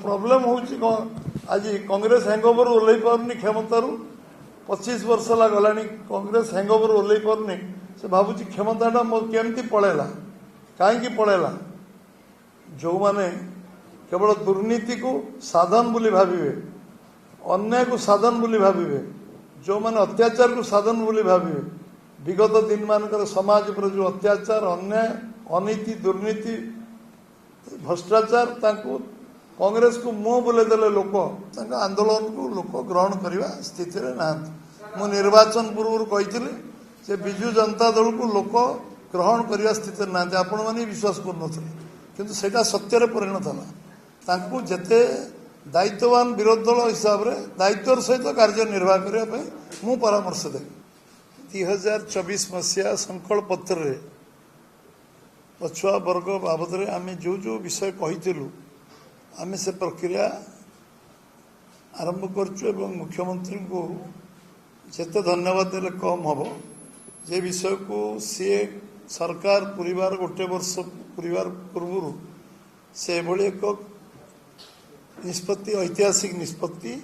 Problem होची आज Congress hangover ओल्लै पारनी क्षमतारू 25 वर्ष गलानी कांग्रेस हैंगओवर ओल्लै पारनी से भावुची क्षमताटा मोर केमती पळेला कहीं पळेला जो माने केवल दुर्नीति को साधन बोली भाविबे अन्याय को साधन बोली भाविबे जो माने अत्याचार को साधन बोली भाविबे विगत दिन मानकर समाज पर जो अत्याचार अन्याय अनीति दुर्नीति भ्रष्टाचार तांको कांग्रेस को मुह बुले देले लोक आंदोलन को लोक ग्रहण करने स्थिति रे ना मु निर्वाचन पूर्व कही से विजु जनता दल को लोक ग्रहण करने स्थिति ना आपण मैंने विश्वास कर किंतु सेटा सत्य परिणत है जेते दायित्ववान विरोधी दल हिसाब से दायित्वर सहित कार्य निर्वाह करने मु परामर्श देवी 2024 मसीहा संकल्प पत्र पछुआ वर्ग बाबद आम जो जो विषय कही आम से प्रक्रिया आरंभ कर मुख्यमंत्री को जिते धन्यवाद देले कम हम जे विषय को सी सरकार परिवार गोटे वर्ष परिवार पूर्व से भली एक निष्पत्ति ऐतिहासिक निष्पत्ति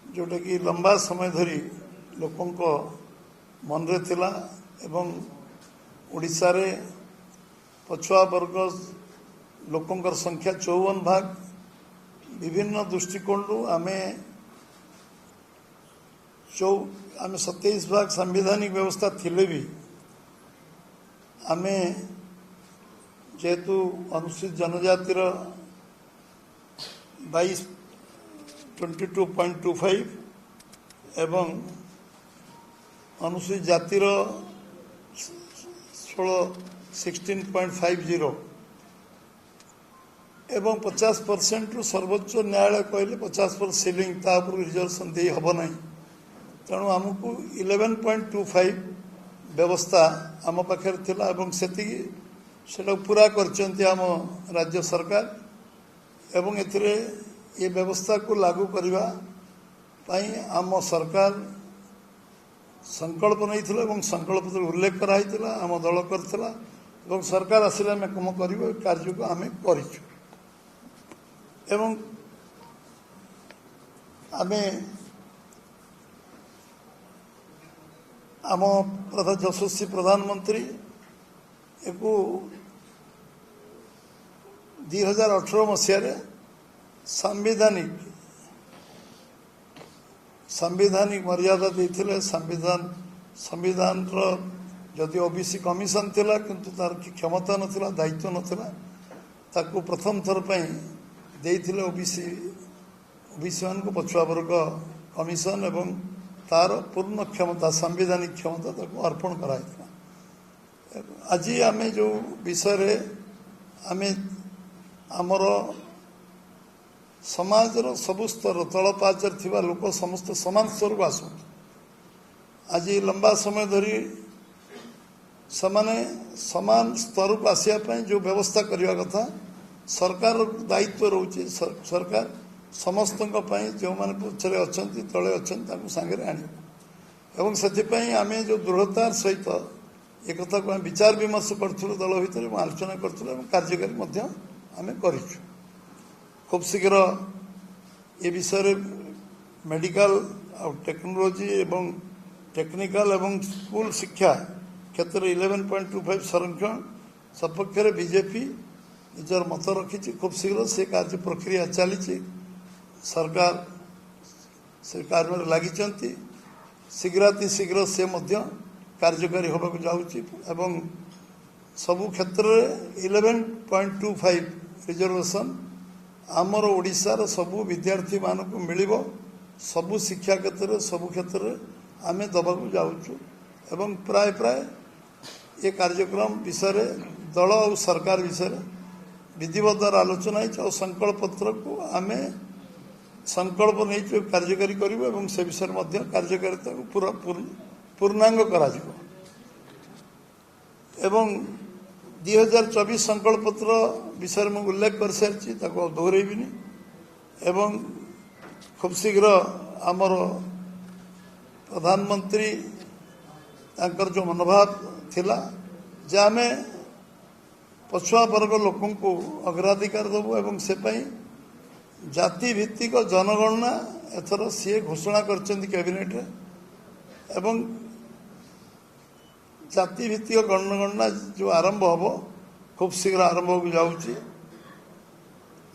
जोटा कि लंबा समय धरी लोकों मन रे थिला एवं ओडिशा रे पछुआ वर्ग लोकों संख्या 54 भाग विभिन्न दृष्टिकोण आमे 27 भाग संवैधानिक व्यवस्था थिले भी आमे जेहेतु अनुसूचित जनजातिर 22.25 एवं अनुसूचित जातिर 16.50 एवं 50% रु सर्वोच्च न्यायालय कहले 50% सीलिंग तापर रिजर्वेशन दे हब ना तेणु आमको 11.25 व्यवस्था आम पाखे थिला एवं सेटा पूरा करचंती आम राज्य सरकार एवं एथिरे ये व्यवस्था को लागू करबा पई आम सरकार संकल्प नहीं थिला एवं संकल्प उल्लेख कराइथिला आम दल करथिला एवं सरकार आसिले आम कम करिबो कार्य को आम करिछु एवं आमे आम यशस्वी प्रधानमंत्री एको 2018 मसीह संवैधानिक मर्यादा देथिले संविधान जदि ओबीसी कमिशन थिला किंतु तार की क्षमता नथिला दायित्व नथिला ताकू प्रथम थर पई देथिले ओबीसी मान को पछुआ वर्ग कमिशन एवं तार पूर्ण क्षमता संवैधानिक क्षमता ताकू अर्पण कराइथिला आज आमे जो विषय रे आमे आमर समाजर सबु स्तर तल पाचर थिबा लोक समस्त समान स्तर को आसु आज लंबा समय धरी समान स्तर को आसिया पई जो व्यवस्था करिवा कथा सरकार दायित्व रोचे सरकार समस्त जो माने पछरे अछंती तळे अछंती ताकू संगे आनी एवं सेथिपई आमे जो दृढ़तार सहित एक कथा को विचार विमर्श करथुल दल भितर आलोचना करथुल एवं कार्यकारी मध्य आमे करिछु खूब शीघ्र ये विषय मेडिकल और टेक्नोलॉजी एवं टेक्निकल एवं स्कूल शिक्षा क्षेत्र 11.25 संरक्षण सपक्ष में बीजेपी निजर मत रखी खूब शीघ्र से कार्य प्रक्रिया चली सरकार से कार्य लगी शीघ्राति शीघ्र से मध्य कार्यकारी होगा जाऊँगी एवं सबु क्षेत्र 11.25 रिजर्वेशन आमर ओडिशार सबु विद्यार्थी मानक मिलिबो सबु शिक्षा क्षेत्र सबु क्षेत्र आम दबाक जाऊँ एवं प्राय प्राय ये कार्यक्रम विषय दल और सरकार विषय विधिवत आलोचना और संकल्प पत्र को आम संकल्प नहीं कार्यकारी करूँ से विषय कार्यकारिता को पूरा पूर्णांग करा एवं 2024 संकल्प पत्र विषय में उल्लेख कर सारी दोहरेबी एवं खूब शीघ्र आमर प्रधानमंत्री तांकर जो मनोभाव थिला जे आमे पछुआ वर्ग लोकों को अग्राधिकार देबू एवं से ଜାତି ଭିତ୍ତିକ ଜନଗଣନା ଏଥର ସିଏ ଘୋଷଣା କରିଛନ୍ତି କ୍ୟାବିନେଟ୍ରେ ଏବଂ ଜାତି ଭିତ୍ତିକ ଜନଗଣନା ଯେଉଁ ଆରମ୍ଭ ହେବ ଖୁବ୍ ଶୀଘ୍ର ଆରମ୍ଭ ହେବାକୁ ଯାଉଛି।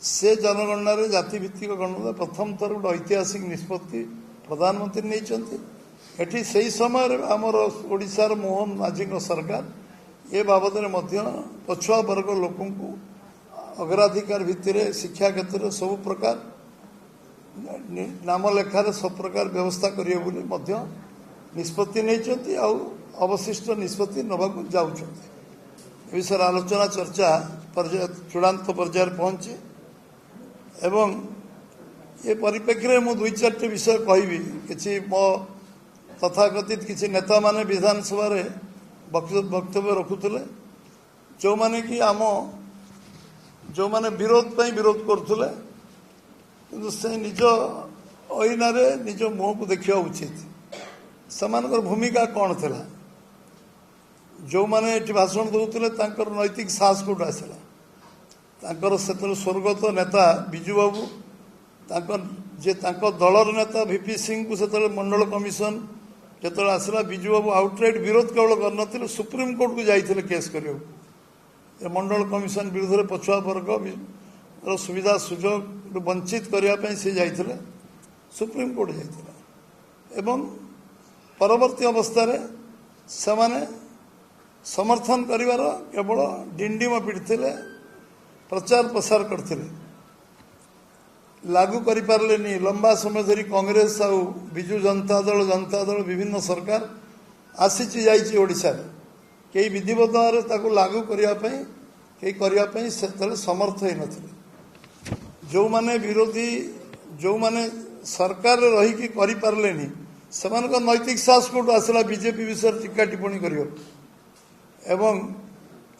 ସେ ଜନଗଣନାରେ ଜାତିଭିତ୍ତିକ ଗଣନା ପ୍ରଥମ ଥର ଗୋଟେ ଐତିହାସିକ ନିଷ୍ପତ୍ତି ପ୍ରଧାନମନ୍ତ୍ରୀ ନେଇଛନ୍ତି। ଏଠି ସେହି ସମୟରେ ଆମର ଓଡ଼ିଶାର ମୋହନ ମାଝୀଙ୍କ ସରକାର ଏ ବାବଦରେ ମଧ୍ୟ ପଛୁଆ ବର୍ଗ ଲୋକଙ୍କୁ ଅଗ୍ରାଧିକାର ଭିତ୍ତିରେ ଶିକ୍ଷା କ୍ଷେତ୍ରରେ ସବୁ ପ୍ରକାର ନାମ ଲେଖାରେ ସବୁ ପ୍ରକାର ବ୍ୟବସ୍ଥା କରିବେ ବୋଲି ମଧ୍ୟ ନିଷ୍ପତ୍ତି ନେଇଛନ୍ତି ଆଉ ଅବଶିଷ୍ଟ ନିଷ୍ପତ୍ତି ନେବାକୁ ଯାଉଛନ୍ତି। ଏ ବିଷୟରେ ଆଲୋଚନା ଚର୍ଚ୍ଚା ଚୂଡ଼ାନ୍ତ ପର୍ଯ୍ୟାୟରେ ପହଞ୍ଚି ଏବଂ ଏ ପରିପ୍ରେକ୍ଷୀରେ ମୁଁ 2-4ଟି ବିଷୟ କହିବି। କିଛି ମୋ ତଥାକଥିତ କିଛି ନେତାମାନେ ବିଧାନସଭାରେ ବକ୍ତବ୍ୟ ରଖୁଥିଲେ ଯେଉଁମାନେ ବିରୋଧ ପାଇଁ ବିରୋଧ କରୁଥିଲେ କିନ୍ତୁ ସେ ନିଜ ଅଇନାରେ ନିଜ ମୁହଁକୁ ଦେଖିବା ଉଚିତ। ସେମାନଙ୍କର ଭୂମିକା କ'ଣ ଥିଲା? ଯେଉଁମାନେ ଏଠି ଭାଷଣ ଦେଉଥିଲେ ତାଙ୍କର ନୈତିକ ସାହସ କୋଉଠୁ ଆସିଲା? ତାଙ୍କର ସେତେବେଳେ ସ୍ୱର୍ଗତ ନେତା ବିଜୁ ବାବୁ ତାଙ୍କ ଦଳର ନେତା ଭିପି ସିଂଙ୍କୁ ସେତେବେଳେ ମଣ୍ଡଳ କମିଶନ ଯେତେବେଳେ ଆସିଲା ବିଜୁ ବାବୁ ଆଉଟ୍ରାଇଟ୍ ବିରୋଧ କେବଳ କରିନଥିଲେ, ସୁପ୍ରିମକୋର୍ଟକୁ ଯାଇଥିଲେ କେସ୍ କରିବାକୁ। ଏ ମଣ୍ଡଳ କମିଶନ ବିରୁଦ୍ଧରେ ପଛୁଆ ବର୍ଗର ସୁବିଧା ସୁଯୋଗ ବଞ୍ଚିତ କରିବା ପାଇଁ ସେ ଯାଇଥିଲେ, ସୁପ୍ରିମକୋର୍ଟ ଯାଇଥିଲେ ଏବଂ ପରବର୍ତ୍ତୀ ଅବସ୍ଥାରେ ସେମାନେ ସମର୍ଥନ କରିବାର କେବଳ ଡିଣ୍ଡିମ ପିଟିଥିଲେ, ପ୍ରଚାର ପ୍ରସାର କରିଥିଲେ, ଲାଗୁ କରିପାରିଲେନି। ଲମ୍ବା ସମୟ ଧରି କଂଗ୍ରେସ ଆଉ ବିଜୁ ଜନତା ଦଳ ବିଭିନ୍ନ ସରକାର ଆସିଛି ଯାଇଛି ଓଡ଼ିଶାରେ, କେହି ବିଧିବଦ୍ଧ ଭାବରେ ତାକୁ ଲାଗୁ କରିବା ପାଇଁ ସେତେବେଳେ ସମର୍ଥ ହୋଇନଥିଲେ। ଯେଉଁମାନେ ବିରୋଧୀ ଯେଉଁମାନେ ସରକାରରେ ରହିକି କରିପାରିଲେନି ସେମାନଙ୍କ ନୈତିକ ସାହସ କୋଉଠୁ ଆସିଲା ବିଜେପି ବିଷୟରେ ଟୀକା ଟିପ୍ପଣୀ କରିବାକୁ? ଏବଂ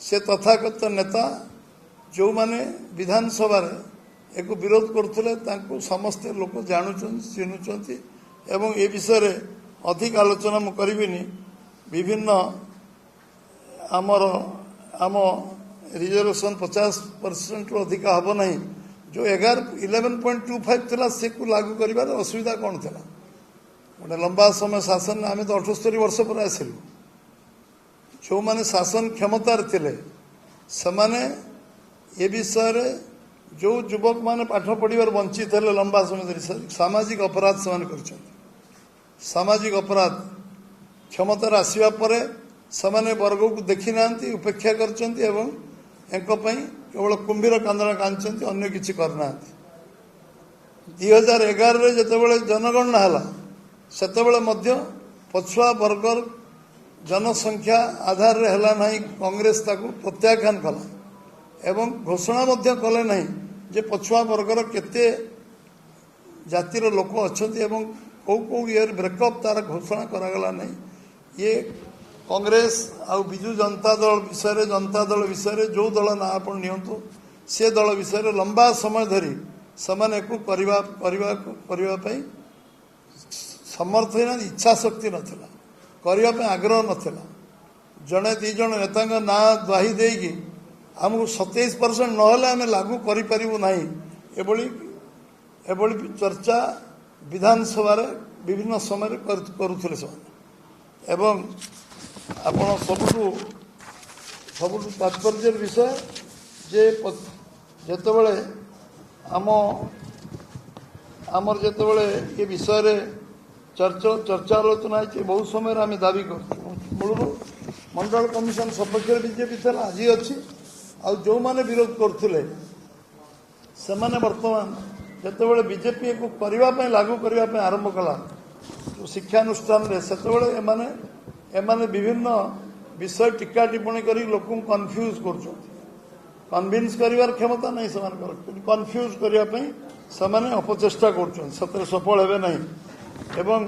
ସେ ତଥାକଥିତ ନେତା ଯେଉଁମାନେ ବିଧାନସଭାରେ ଏକୁ ବିରୋଧ କରୁଥିଲେ ତାଙ୍କୁ ସମସ୍ତେ ଲୋକ ଜାଣୁଛନ୍ତି, ଚିହ୍ନୁଛନ୍ତି ଏବଂ ଏ ବିଷୟରେ ଅଧିକ ଆଲୋଚନା ମୁଁ କରିବିନି। ବିଭିନ୍ନ ଆମ ରିଜର୍ଭେସନ୍ 50%ରୁ ଅଧିକା ହେବ ନାହିଁ, ଯେଉଁ 11.25 ଥିଲା ସେକୁ ଲାଗୁ କରିବାରେ ଅସୁବିଧା କ'ଣ ଥିଲା? ଗୋଟେ ଲମ୍ବା ସମୟ ଶାସନରେ ଆମେ ତ 78 ବର୍ଷ ପରେ ଆସିଲୁ। ଯେଉଁମାନେ ଶାସନ କ୍ଷମତାରେ ଥିଲେ ସେମାନେ ଏ ବିଷୟରେ ଯେଉଁ ଯୁବକମାନେ ପାଠ ପଢ଼ିବାରେ ବଞ୍ଚିତ ହେଲେ ଲମ୍ବା ସମୟ ଧରି ସାମାଜିକ ଅପରାଧ ସେମାନେ କରିଛନ୍ତି। ସାମାଜିକ ଅପରାଧ କ୍ଷମତାରେ ଆସିବା ପରେ ସେମାନେ ବର୍ଗକୁ ଦେଖି ନାହାନ୍ତି, ଉପେକ୍ଷା କରିଛନ୍ତି ଏବଂ ଏଙ୍କ ପାଇଁ କେବଳ କୁମ୍ଭୀର କାନ୍ଦଣା କାନ୍ଦୁଛନ୍ତି, ଅନ୍ୟ କିଛି କରିନାହାନ୍ତି। 2011ରେ ଯେତେବେଳେ ଜନଗଣନା ହେଲା ସେତେବେଳେ ମଧ୍ୟ ପଛୁଆ ବର୍ଗର ଜନସଂଖ୍ୟା ଆଧାରରେ ହେଲା ନାହିଁ, କଂଗ୍ରେସ ତାକୁ ପ୍ରତ୍ୟାଖ୍ୟାନ କଲା ଏବଂ ଘୋଷଣା ମଧ୍ୟ କଲେ ନାହିଁ ଯେ ପଛୁଆ ବର୍ଗର କେତେ ଜାତିର ଲୋକ ଅଛନ୍ତି ଏବଂ କେଉଁ ଇୟର ବ୍ରେକଅପ୍ ତାର ଘୋଷଣା କରାଗଲା ନାହିଁ। ଇଏ କଂଗ୍ରେସ ଆଉ ବିଜୁ ଜନତା ଦଳ ବିଷୟରେ ଯେଉଁ ଦଳ ନାଁ ଆପଣ ନିଅନ୍ତୁ ସେ ଦଳ ବିଷୟରେ ଲମ୍ବା ସମୟ ଧରି ସେମାନେ ଏକୁ କରିବା ପାଇଁ ସମର୍ଥ ହୋଇନାହାନ୍ତି, ଇଚ୍ଛା ଶକ୍ତି ନଥିଲା, କରିବା ପାଇଁ ଆଗ୍ରହ ନଥିଲା। ଜଣେ 2 ଜଣ ନେତାଙ୍କ ନାଁ ଦ୍ୱାହି ଦେଇକି ଆମକୁ 27% ନହେଲେ ଆମେ ଲାଗୁ କରିପାରିବୁ ନାହିଁ ଏଭଳି ଚର୍ଚ୍ଚା ବିଧାନସଭାରେ ବିଭିନ୍ନ ସମୟରେ କରୁଥିଲେ ସେମାନେ। ଏବଂ ଆପଣ ସବୁଠୁ ତାତ୍ପର୍ଯ୍ୟର ବିଷୟ ଯେ ଯେତେବେଳେ ଆମର ଯେତେବେଳେ ଏ ବିଷୟରେ ଚର୍ଚ୍ଚା ଆଲୋଚନା ହେଇଛି ବହୁତ ସମୟରେ ଆମେ ଦାବି କରୁଛୁ। ମୂଳରୁ ମଣ୍ଡଳ କମିଶନ ସପକ୍ଷରେ ବିଜେପି ଥିଲା, ଆଜି ଅଛି। ଆଉ ଯେଉଁମାନେ ବିରୋଧ କରୁଥିଲେ ସେମାନେ ବର୍ତ୍ତମାନ ଯେତେବେଳେ ବିଜେପି ଏକୁ ଲାଗୁ କରିବା ପାଇଁ ଆରମ୍ଭ କଲା ଶିକ୍ଷାନୁଷ୍ଠାନରେ ସେତେବେଳେ ଏମାନେ ବିଭିନ୍ନ ବିଷୟ ଟୀକା ଟିପ୍ପଣୀ କରି ଲୋକଙ୍କୁ କନଫ୍ୟୁଜ୍ କରୁଛନ୍ତି। କନଭିନ୍ସ କରିବାର କ୍ଷମତା ନାହିଁ ସେମାନଙ୍କର, କିନ୍ତୁ କନଫ୍ୟୁଜ୍ କରିବା ପାଇଁ ସେମାନେ ଅପଚେଷ୍ଟା କରୁଛନ୍ତି, ସେଥିରେ ସଫଳ ହେବେ ନାହିଁ। ଏବଂ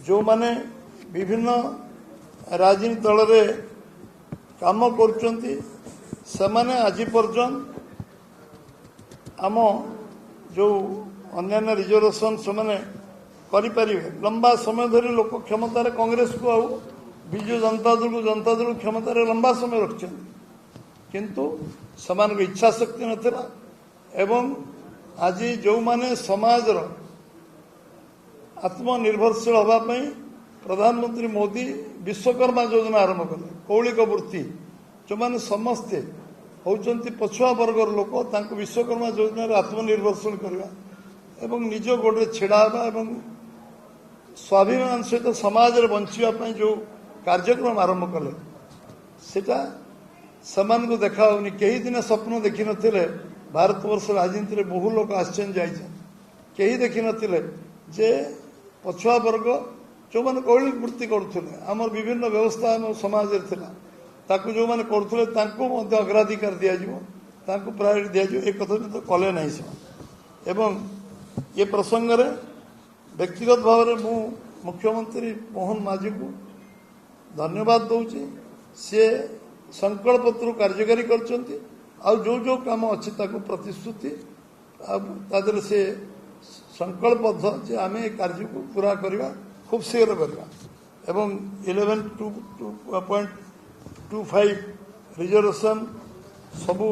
ଯେଉଁମାନେ ବିଭିନ୍ନ ରାଜନୀତି ଦଳରେ କାମ କରୁଛନ୍ତି ସେମାନେ ଆଜି ପର୍ଯ୍ୟନ୍ତ ଆମ ଯେଉଁ ଅନ୍ୟାନ୍ୟ ରିଜର୍ଭେସନ୍ ସେମାନେ କରିପାରିବେ। ଲମ୍ବା ସମୟ ଧରି ଲୋକ କ୍ଷମତାରେ କଂଗ୍ରେସକୁ ଆଉ ବିଜୁ ଜନତା ଦଳ କ୍ଷମତାରେ ଲମ୍ବା ସମୟ ରଖିଛନ୍ତି, କିନ୍ତୁ ସେମାନଙ୍କ ଇଚ୍ଛା ଶକ୍ତି ନଥିଲା ଏବଂ आज जो माने समाज आत्मनिर्भरशील होगापी प्रधानमंत्री मोदी विश्वकर्मा योजना आरंभ कले कौलिक वृत्ति जो माने समस्ते होउचंती पछुआ वर्गर लोक तांको विश्वकर्मा योजना आत्मनिर्भरशील करवा एवं निज गोड़े छिड़ा एवं स्वाभिमान सहित समाज रे बंचिया जो कार्यक्रम आरंभ कले सेटा समान को देखा होनी कई दिन स्वप्न देखी नथिले भारतवर्ष राजनीति में बहु लोग आश्चर्य जाइछन कहीं देखी नथिले जे पछुआ वर्ग जो माने कौलिक वृत्ति करुले आम विभिन्न व्यवस्था आम समाज रे थिला ताकू जो माने करुले तांको मध्ये अग्राधिकार दिया जिवो तांको प्रायोरिटी दिया जिवो एक कथा तो कले नहीं से एवं ये प्रसंग रे व्यक्तिगत भाव में मु मुख्यमंत्री मोहन माझी को धन्यवाद दउची से संकल्प पत्र कार्यकारी करचंती आ जो काम अच्छी ताको प्रतिश्रुति तादर से संकल्पबद्ध जे आम कार्य को पूरा करवा खूब शीघ्र करवा एवं 11.25 रिजर्वेशन सबू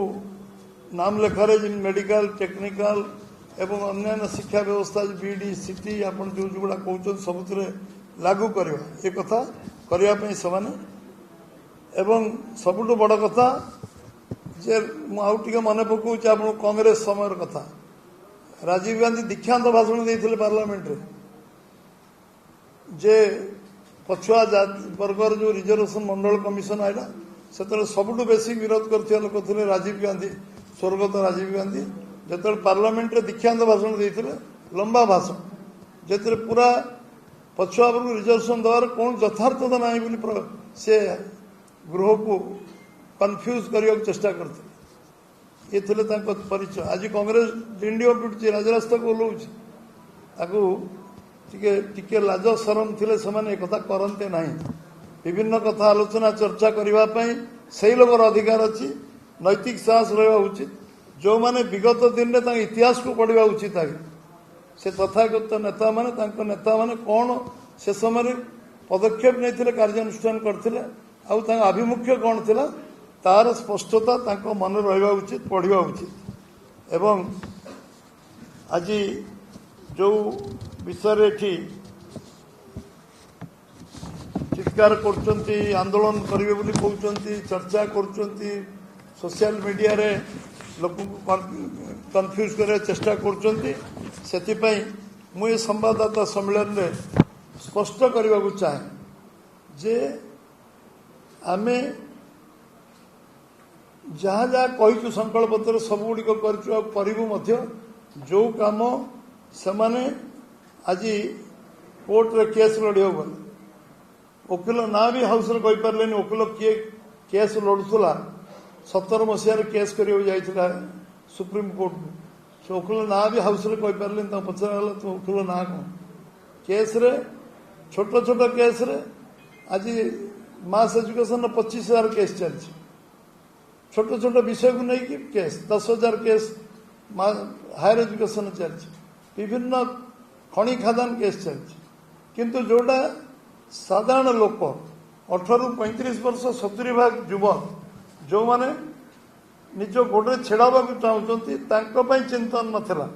नाम लेखारे जिन मेडिकल टेक्निकल एवं अन्य शिक्षा व्यवस्था बीडी सिटी आपन जो गुड़ा कहते सबुरे लागू करवा ये कथा करने समान एवं सबुठ बड़ कथा जे मुझे मन पकाऊँ आप कांग्रेस समय कथा राजीव गांधी दीक्षांत भाषण देते पार्लियामेंट रे जे पछुआ वर्गर जो रिजर्वेशन मंडल कमिशन आईला से सबुठ बेसी विरोध करते लोक थे राजीव गांधी स्वर्गत राजीव गांधी जो पार्लियामेंट रे दीक्षांत भाषण देते लंबा भाषण जो पूरा पछुआ वर्ग रिजर्वेशन देवार कौन यथार्थता ना से गृह को कन्फ्यूज करने चेष्टा करते ये थे परिचय आज कांग्रेस डिंडी पिटुची राजरास्ता को ओह्लौची टिके लाज शरम थिले एक कथा करते ना विभिन्न कथा आलोचना चर्चा करने से लोकर अधिकार अच्छी नैतिक साहस रहा उचित जो माने विगत दिन में इतिहास को पढ़ा उचित आगे से तथागत नेता माने नेता माने कौन से समय पदक्षेप नहीं कार्यानुष्ठान करते आभिमुख्य कौन थिला तार स्पष्टता मन रहा उचित पढ़ा उचित एवं आज जो विषय चित्कार कर आंदोलन करेंगे बोली कहते चर्चा कर सोशल मीडिया रे लोक कन्फ्यूज करने चेष्टा कर संवाददाता सम्मेलन में स्पष्ट करने को चाहे जे आमे जहाँ जहाँ कहीचु संकल्प पत्र सब गुड़िक करूँ जो काम से आज कोर्ट रे केस लड़िया गले वकिल ना भी हाउस रे कही पारे वकिल किए केस लड़ुला 17 मसीह केस करा सुप्रीम कोर्ट को से वकिल ना भी हाउस रे कही पारे पचरा तो वकिल ना कौन केस रे छोट छोट केस रे आज मास एजुकेशन 25,000 केस चलती छोट छोट विषय को लेकिन केस 10,000 केस हायर एजुकेशन चलती विभिन्न खनि खादान केस चलती किंतु जोटा साधारण लोक 18 ରୁ 35 वर्ष 70 भाग युवक जो माने निज गोड़े छेड़ावा चाहते चिंतन नथिला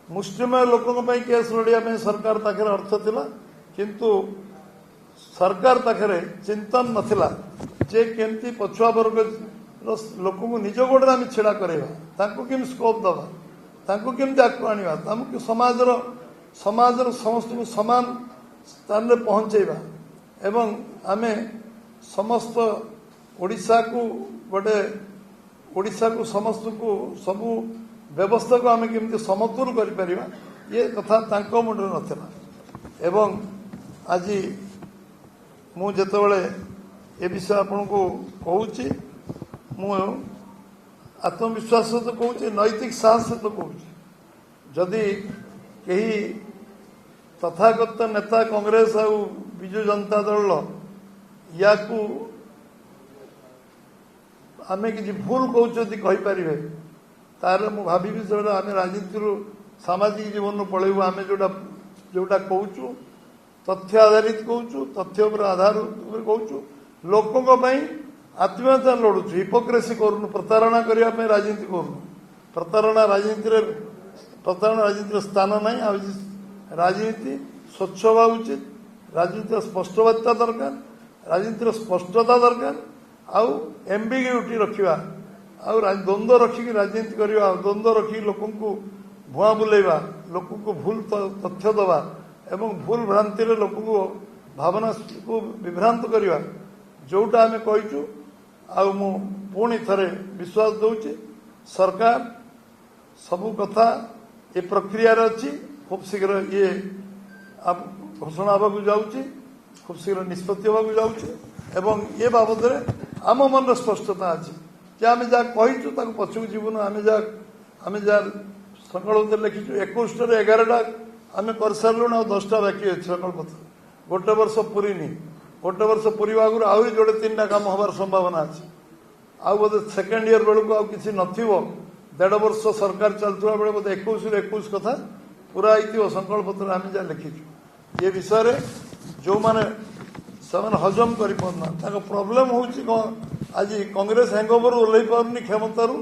मुस्लिमय लोकों केस लड़िया सरकार पाखे अर्थ थिला किंतु सरकार पाखे चिंतन नथिला जे केमती पछुआ वर्ग लोक निज गोड़े आम छेड़ा करवा केम स्कोप दवा केमती आगे आना समाज समस्त को समान स्थान में पहुंचेबा एवं आमे समस्त ओडिशा को गोटे ओडिशा को समस्त को सबू व्यवस्था को आमे केमती समतुल कर परिबा ये कथा तांको मुंडे नथिला एवं आज मु जेतेबेले ए विषय आपन को कहूची मु आत्मविश्वास तो कहूची नैतिक साहस तो कहूची जदि कही तथागत नेता कांग्रेस आ विजु जनता दल या आमे कि भूल कहते कहीपर तार मु भावी जो आम राजनीति सामाजिक जीवन पलैबू आम जोटा कहूँ तथ्य आधारित कहूँ तथ्य आधार कहूँ लोकों आत्मीयता लड़ुचु हिपोक्रेसी करूनु प्रतारणा करने राजनीति करूनु प्रतारणा राजनीति प्रताड़ना राजनीति स्थान ना राजनीति स्वच्छ हवा उचित राजनीति स्पष्टवादिता दरकार राजनीति स्पष्टता दरकार आउ एम्बिग्यूटी रखा आउ द्वंद्व रखिक राजनीति करवा द्वंद्व रखिक लोक भुआ बुलेवा लोक भूल तथ्य दवा एवं भूल भ्रांति लोक भावना को विभ्रांत करवा जोटा आम कहीचु पुणी थरे विश्वास दौचे सरकार सबू कथा ये प्रक्रिया अच्छी खूब शीघ्र ये घोषणा होगा जाऊँगी खूब शीघ्र निष्पत्ति होगा जाऊँगी एवं ये बाबद आम मन स्पष्टता अच्छी कि आम जहाँ कहीचु पछक जीवन आम जहाँ संकल्प लिखीचु 21 आम कर सारू आ 10टा बाकी अच्छे संकल्प गोटे वर्ष पूरीनी गोटे वर्ष पूरी आगुरी आहरी जोड़े 3टा काम हबार संभावना अच्छी आउ बोधे सेकेंड इयर बेलू आ कि नथिबो 1.5 वर्ष सरकार चलुवा बेले बोधे 21 कथा पूरा होती संकल्पत्र आम जहाँ लिखीचु ये विषय जो माने हजम कर प्रोब्लेम हूँ आज कांग्रेस हैंगओवर ओल्लई पारुनी क्षमतारू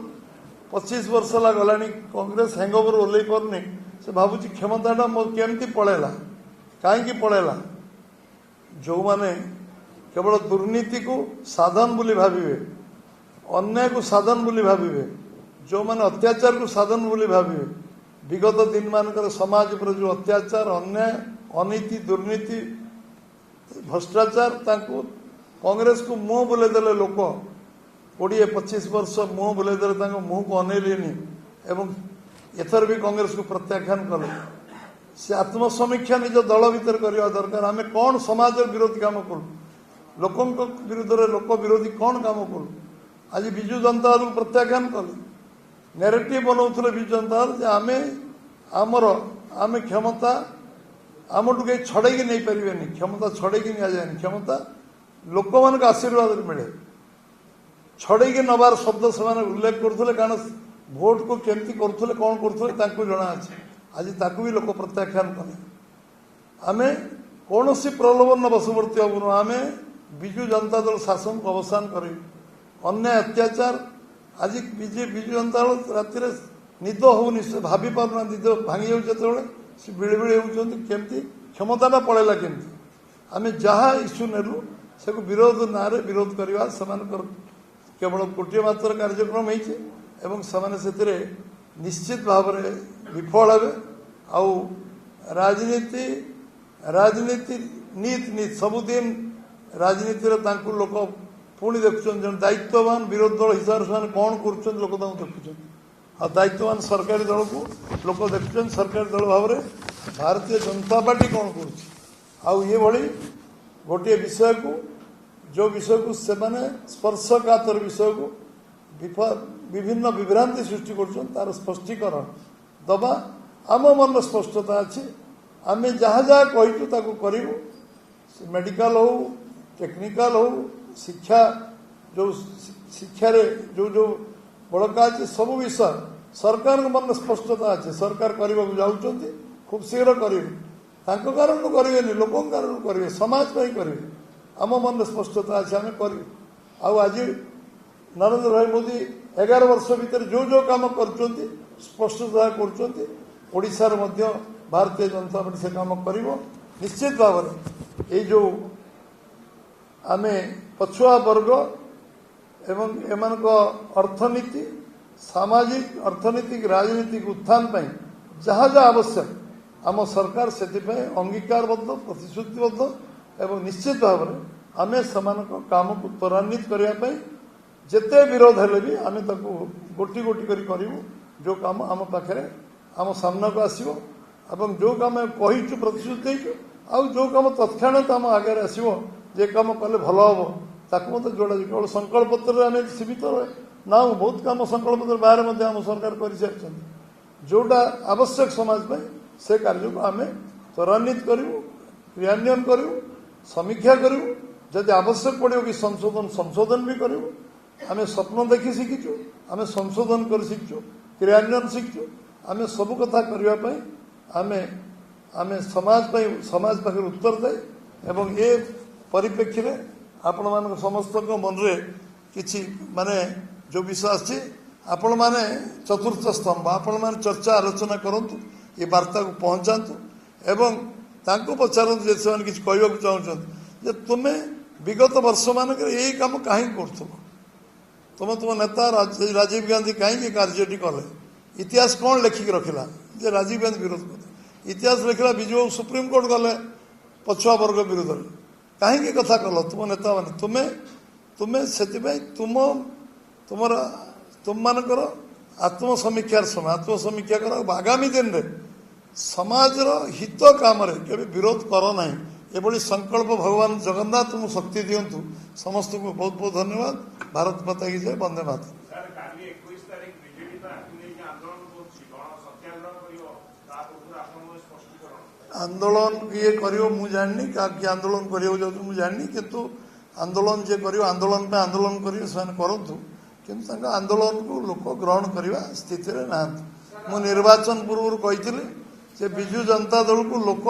25 वर्ष है गला कांग्रेस हैंगओवर ओल्लई पारुनी से भावुची क्षमताटा केमती पलैला कहीं पलैला जो माने केवल दुर्नीति को साधन बोली भाविबे अन्याय को साधन बोली भाविबे जो माने अत्याचार को साधन बोली भाविबे विगत दिन मानकर समाज पर जो अत्याचार अन्याय अनीति दुर्नीति भ्रष्टाचार तांको कांग्रेस को मुह बुलेदेले लोक 20-25 वर्ष मुह बुलेदेले मुह को अनेलेनी एवं एथर भी कांग्रेस को प्रत्याख्यान कले से आत्मसमीक्षा निज दल भीतर करवा दरकार आम कौन समाज विरोधी काम कलु लोकों विरुद्ध लोक विरोधी कौन काम कलु आज विजु जनता दल प्रत्याख्यान कले नेरेटिव बनाऊे विजु जनता दल आमर आम क्षमता आमठू कहीं छड़े नहीं पारे क्षमता छड़े निजाए क्षमता लोक मान आशीर्वाद मिले छड़े नबार शब्द से उल्लेख करुले कारण भोट को केमती करुले कौन करुले जना अच्छे आज ताकू भी लोक प्रत्याख्यान कले आम कौन प्रलोभन बशवर्ती हबुन आम विजु जनता दल शासन को अवसान कर अन्याय अत्याचार आज विजु जनता दल राति निद होनी से भाभी पारना निद भांगी जाते से बिड़ बिड़ होती केमती क्षमताटा पलैला केमती आम जहाँ इश्यू नेलु से विरोध ना विरोध करवा से केवल गोटे मात्र कार्यक्रम होते निश्चित भाव में विफल हे आउ राजनीति राजनीति नीति नीति सबुदिन राजनीति लोक पुणी देखुं जो दायित्ववान विरोधी दल हिसाब से कौन कर लोक देखुं आ दायित्ववान सरकारी दल को लोक देखुं सरकारी दल भाव में भारतीय जनता पार्टी कौन कर गोटे विषय को जो विषय को से स्पर्शकातर विषय को विभिन्न विभ्रांति सृष्टि कर स्पष्टीकरण दबा आम मन स्पष्टता अच्छी आम जहाँ जहाँ कहीचु करूँ मेडिकल हो टेक्निकल हो शिक्षा जो शिक्षा जो जो बड़का अच्छे सब विषय सरकार मन स्पष्टता अच्छे सरकार करने को जाऊँच खूब शीघ्र करेंगे कारण करेंगे लोक कारण करेंगे समाज करेंगे आम मन स्पष्टता अच्छे आम कर आज नरेंद्र भाई मोदी 11 वर्ष भीतर जो जो काम कर स्पष्टता कर भारतीय जनता पार्टी से काम कर निश्चित भाव में ये जो आम पछुआ वर्ग एवं एम अर्थनीति सामाजिक अर्थनीतिक राजनीतिक उत्थान जहाँ जहाँ आवश्यक आम सरकार से अंगीकारबद्ध प्रतिश्रुतिबद्ध एवं निश्चित भाव में आम से काम को त्वरान्वित करने जिते विरोध हेले भी आम गोटी गोटी करूँ जो काम आम पाखे आम सामना को आसो एवं जो काम कहीचु प्रतिश्रुति आउ जो काम तत्क्षणात आम आगे आसो जे काम कले भल हम ताकू मत जोड़ा केवल संकल्प पत्र आम सीमित ना बहुत काम संकल्प पत्र बाहर आम सरकार कर सारी जोटा आवश्यक समाज से कार्य को आम त्वरान्वित करूँ क्रियान्वयन करूँ समीक्षा करूँ जदि आवश्यक पड़ो कि संशोधन भी करूँ आम स्वप्न देखी शिखीचु आम संशोधन कर शिखु क्रियान्वयन शिखु आम सब कथा करने आम आम समाज पाखे उत्तर दे एवं ए परिप्रेक्षी आपण मान समस्त मन रे किछि माने जो विषय आछि आपण माने चतुर्थ स्तंभ आपण माने चर्चा आलोचना करंतु ये वार्ता को पहुंचातु एवं तांको पचारंतु जे से किछ कहबाक चाहछन जे तुमे विगत वर्ष मानक यही काम कहीं करथु तुम तुम नेता राजीव गांधी कहीं कार्यटी कले इतिहास कौन लेखिक रखिला जे राजीव गांधी विरोध करते इतिहास लिखला विजु सुप्रीम कोर्ट गले पछुआ वर्ग विरोध कहीं कथा कल तुम नेता मैंने तुम्हें तुम्हें से तुम तुमर तुम मानकर आत्मसमीक्षार समय आत्मसमीक्षा कर आगामी दिन में समाजर हित काम के विरोध कर ना एभली संकल्प भगवान जगन्नाथ तुम शक्ति दिंतु समस्त को बहुत बहुत धन्यवाद। भारत माता की जय। वंदे मातरम। आंदोलन किए करियो मु जाननी का कि आंदोलन करियो जो मु जाननी किंतु आंदोलन जे करियो आंदोलन पे आंदोलन करियो सन करंतु किंतु संग आंदोलन को लोक ग्रहण करबा स्थिति रे ना मु निर्वाचन पूर्व कहितले जे बिजु जनता दल को लोक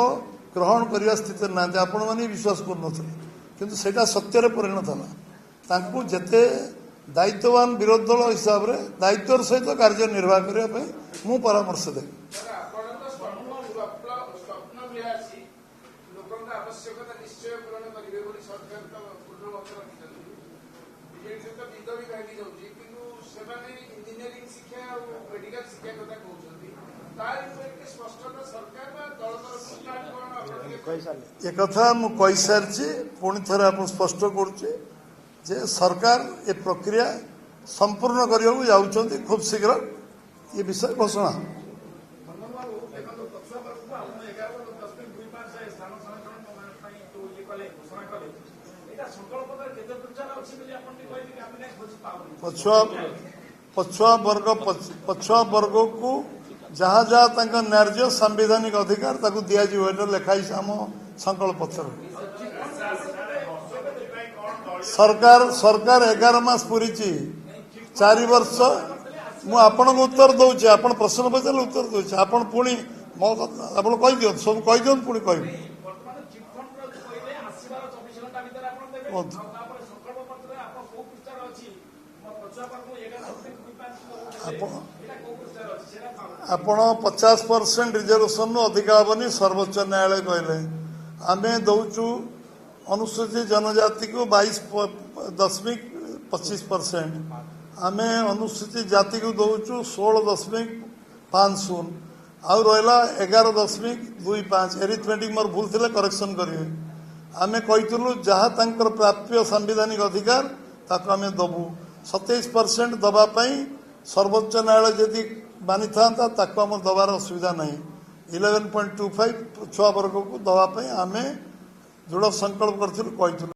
ग्रहण करबा स्थिति रे ना आपण माने विश्वास कर नथले किंतु सेटा सत्य रे परिणत हला तांको जते दायित्ववान विरोधी दल हिसाब रे दायित्वर सहित कार्य निर्वाह करबा पे मु परामर्श दे आवश्यकता निश्चय पूरण करेंगे सरकार पूर्ण मत रखिंट बीजेपी सहित विद भी भागी जाऊँगी कि इंजीनियरिंग शिक्षा और मेडिकल शिक्षा कथा कहते स्पष्टता सरकार दल तरफ एक मुझे सारी पुणी थे आप स्पष्ट करुचे सरकार ए प्रक्रिया संपूर्ण करने को जाऊँच खूब शीघ्र ये विषय घोषणा पछुआ वर्ग को जहाँ जहाँ न्याय संवैधानिक अधिकार दिया लिखाई आम संकल्प पत्र सरकार सरकार 11 मास पूरी 4 वर्ष मु आपण को उत्तर दौचे आपण प्रश्न पचार उत्तर दौचे आपण पुणी मो आप कहीदियो सब कहीदियो पुणी कह आपण 50% रिजर्वेशन अधिक हेनी सर्वोच्च न्यायालय कहले आम दौचु अनुसूचित जनजाति को 22.25% आम अनुसूचित जाति को दौचु 16.50 आउ रहा 11.25 एरिथमेटिक मोर भूल थे करेक्शन करेंगे आम कहीलु जहाँ तंकर प्राप्य संवैधानिक अधिकार ताको आम दबु 27% दवापाई सर्वोच्च न्यायालय यदि मानी था आम दबार असुविधा नहीं 11.25 छुआ वर्ग को दवापाई आम दृढ़ संकल्प करूँ।